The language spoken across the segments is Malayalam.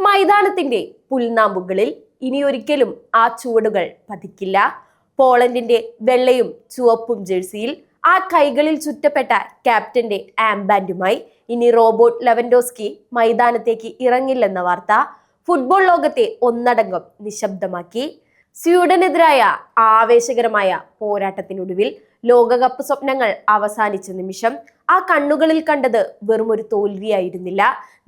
മൈതാനത്തിന്റെ പുൽനാമ്പുകളിൽ ഇനിയൊരിക്കലും ആ ചുവടുകൾ പതിക്കില്ല. പോളണ്ടിന്റെ വെള്ളയും ചുവപ്പും ജേഴ്സിയിൽ ആ കൈകളിൽ ചുറ്റപ്പെട്ട ക്യാപ്റ്റന്റെ ആംബാൻഡുമായി ഇനി റോബോട്ട് ലെവൻഡോസ്കി മൈതാനത്തേക്ക് ഇറങ്ങില്ലെന്ന വാർത്ത ഫുട്ബോൾ ലോകത്തെ ഒന്നടങ്കം നിശബ്ദമാക്കി. സ്വീഡനെതിരായ ആവേശകരമായ പോരാട്ടത്തിനൊടുവിൽ ലോകകപ്പ് സ്വപ്നങ്ങൾ അവസാനിച്ച നിമിഷം ആ കണ്ണുകളിൽ കണ്ടത് വെറുമൊരു തോൽവിയായിരുന്നില്ല,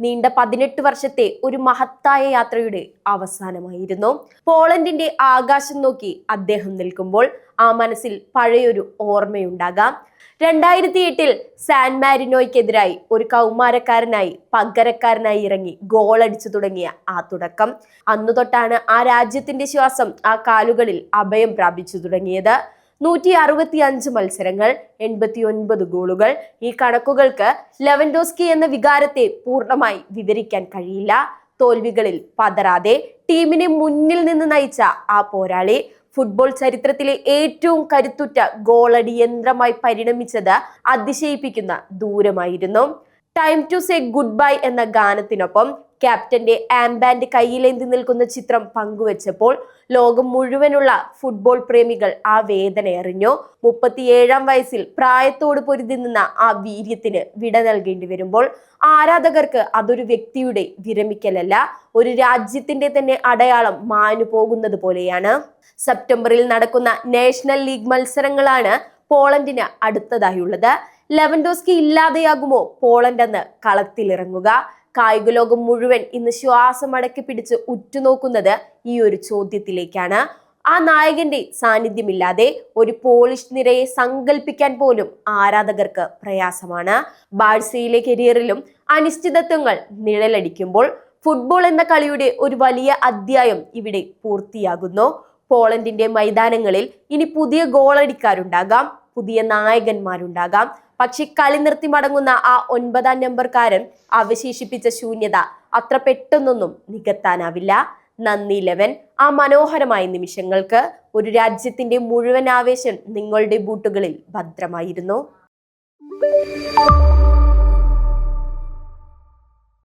നീണ്ട 18 വർഷത്തെ ഒരു മഹത്തായ യാത്രയുടെ അവസാനമായിരുന്നു. പോളണ്ടിന്റെ ആകാശം നോക്കി അദ്ദേഹം നിൽക്കുമ്പോൾ ആ മനസ്സിൽ പഴയൊരു ഓർമ്മയുണ്ടാകാം. 2008 സാൻ മാരിനോയ്ക്കെതിരായി ഒരു കൗമാരക്കാരനായി പകരക്കാരനായി ഇറങ്ങി ഗോളടിച്ചു തുടങ്ങിയ ആ തുടക്കം. അന്നു തൊട്ടാണ് ആ രാജ്യത്തിന്റെ ശ്വാസം ആ കാലുകളിൽ അഭയം പ്രാപിച്ചു തുടങ്ങിയത്. 165 മത്സരങ്ങൾ, 89 ഗോളുകൾ. ഈ കണക്കുകൾക്ക് ലെവൻഡോസ്കി എന്ന വികാരത്തെ പൂർണ്ണമായി വിവരിക്കാൻ കഴിയില്ല. തോൽവികളിൽ പതറാതെ ടീമിനെ മുന്നിൽ നിന്ന് നയിച്ച ആ പോരാളി ഫുട്ബോൾ ചരിത്രത്തിലെ ഏറ്റവും കരുത്തുറ്റ ഗോളടി യന്ത്രമായി പരിണമിച്ചത് അതിശയിപ്പിക്കുന്ന ദൂരമായിരുന്നു. Time to say goodbye എന്ന ഗാനത്തിനൊപ്പം ക്യാപ്റ്റന്റെ ആംബാൻഡ് കയ്യിലേന്തി നിൽക്കുന്ന ചിത്രം പങ്കുവച്ചപ്പോൾ ലോകം മുഴുവനുള്ള ഫുട്ബോൾ പ്രേമികൾ ആ വേദന അറിഞ്ഞു. 37-ാം വയസ്സിൽ പ്രായത്തോട് പൊരുതി നിന്ന ആ വീര്യത്തിന് വിട നൽകേണ്ടി വരുമ്പോൾ ആരാധകർക്ക് അതൊരു വ്യക്തിയുടെ വിരമിക്കലല്ല, ഒരു രാജ്യത്തിന്റെ തന്നെ അടയാളം മാഞ്ഞു പോകുന്നത് പോലെയാണ്. സെപ്റ്റംബറിൽ നടക്കുന്ന നാഷണൽ ലീഗ് മത്സരങ്ങളാണ് പോളണ്ടിന് അടുത്തതായുള്ളത്. ലെവൻഡോസ്കി ഇല്ലാതെയാകുമോ പോളണ്ട് എന്ന് കളത്തിലിറങ്ങുക? കായിക ലോകം മുഴുവൻ ഇന്ന് ശ്വാസം അടക്കി പിടിച്ച് ഉറ്റുനോക്കുന്നത് ഈ ഒരു ചോദ്യത്തിലേക്കാണ്. ആ നായകന്റെ സാന്നിധ്യമില്ലാതെ ഒരു പോളിഷ് നിരയെ സങ്കല്പിക്കാൻ പോലും ആരാധകർക്ക് പ്രയാസമാണ്. ബാഴ്സയിലെ കരിയറിലും അനിശ്ചിതത്വങ്ങൾ നിഴലടിക്കുമ്പോൾ ഫുട്ബോൾ എന്ന കളിയുടെ ഒരു വലിയ അധ്യായം ഇവിടെ പൂർത്തിയാകുന്നു. പോളണ്ടിന്റെ മൈതാനങ്ങളിൽ ഇനി പുതിയ ഗോളടിക്കാരുണ്ടാകാം, പുതിയ നായകന്മാരുണ്ടാകാം. പക്ഷെ കളി നിർത്തി മടങ്ങുന്ന ആ 9-ാം നമ്പർക്കാരൻ അവശേഷിപ്പിച്ച ശൂന്യത അത്ര പെട്ടെന്നൊന്നും നികത്താനാവില്ല. നന്ദി ലെവൻ, ആ മനോഹരമായ നിമിഷങ്ങൾക്ക്. ഒരു രാജ്യത്തിന്റെ മുഴുവൻ ആവേശം നിങ്ങളുടെ ബൂട്ടുകളിൽ ഭദ്രമായിരുന്നു.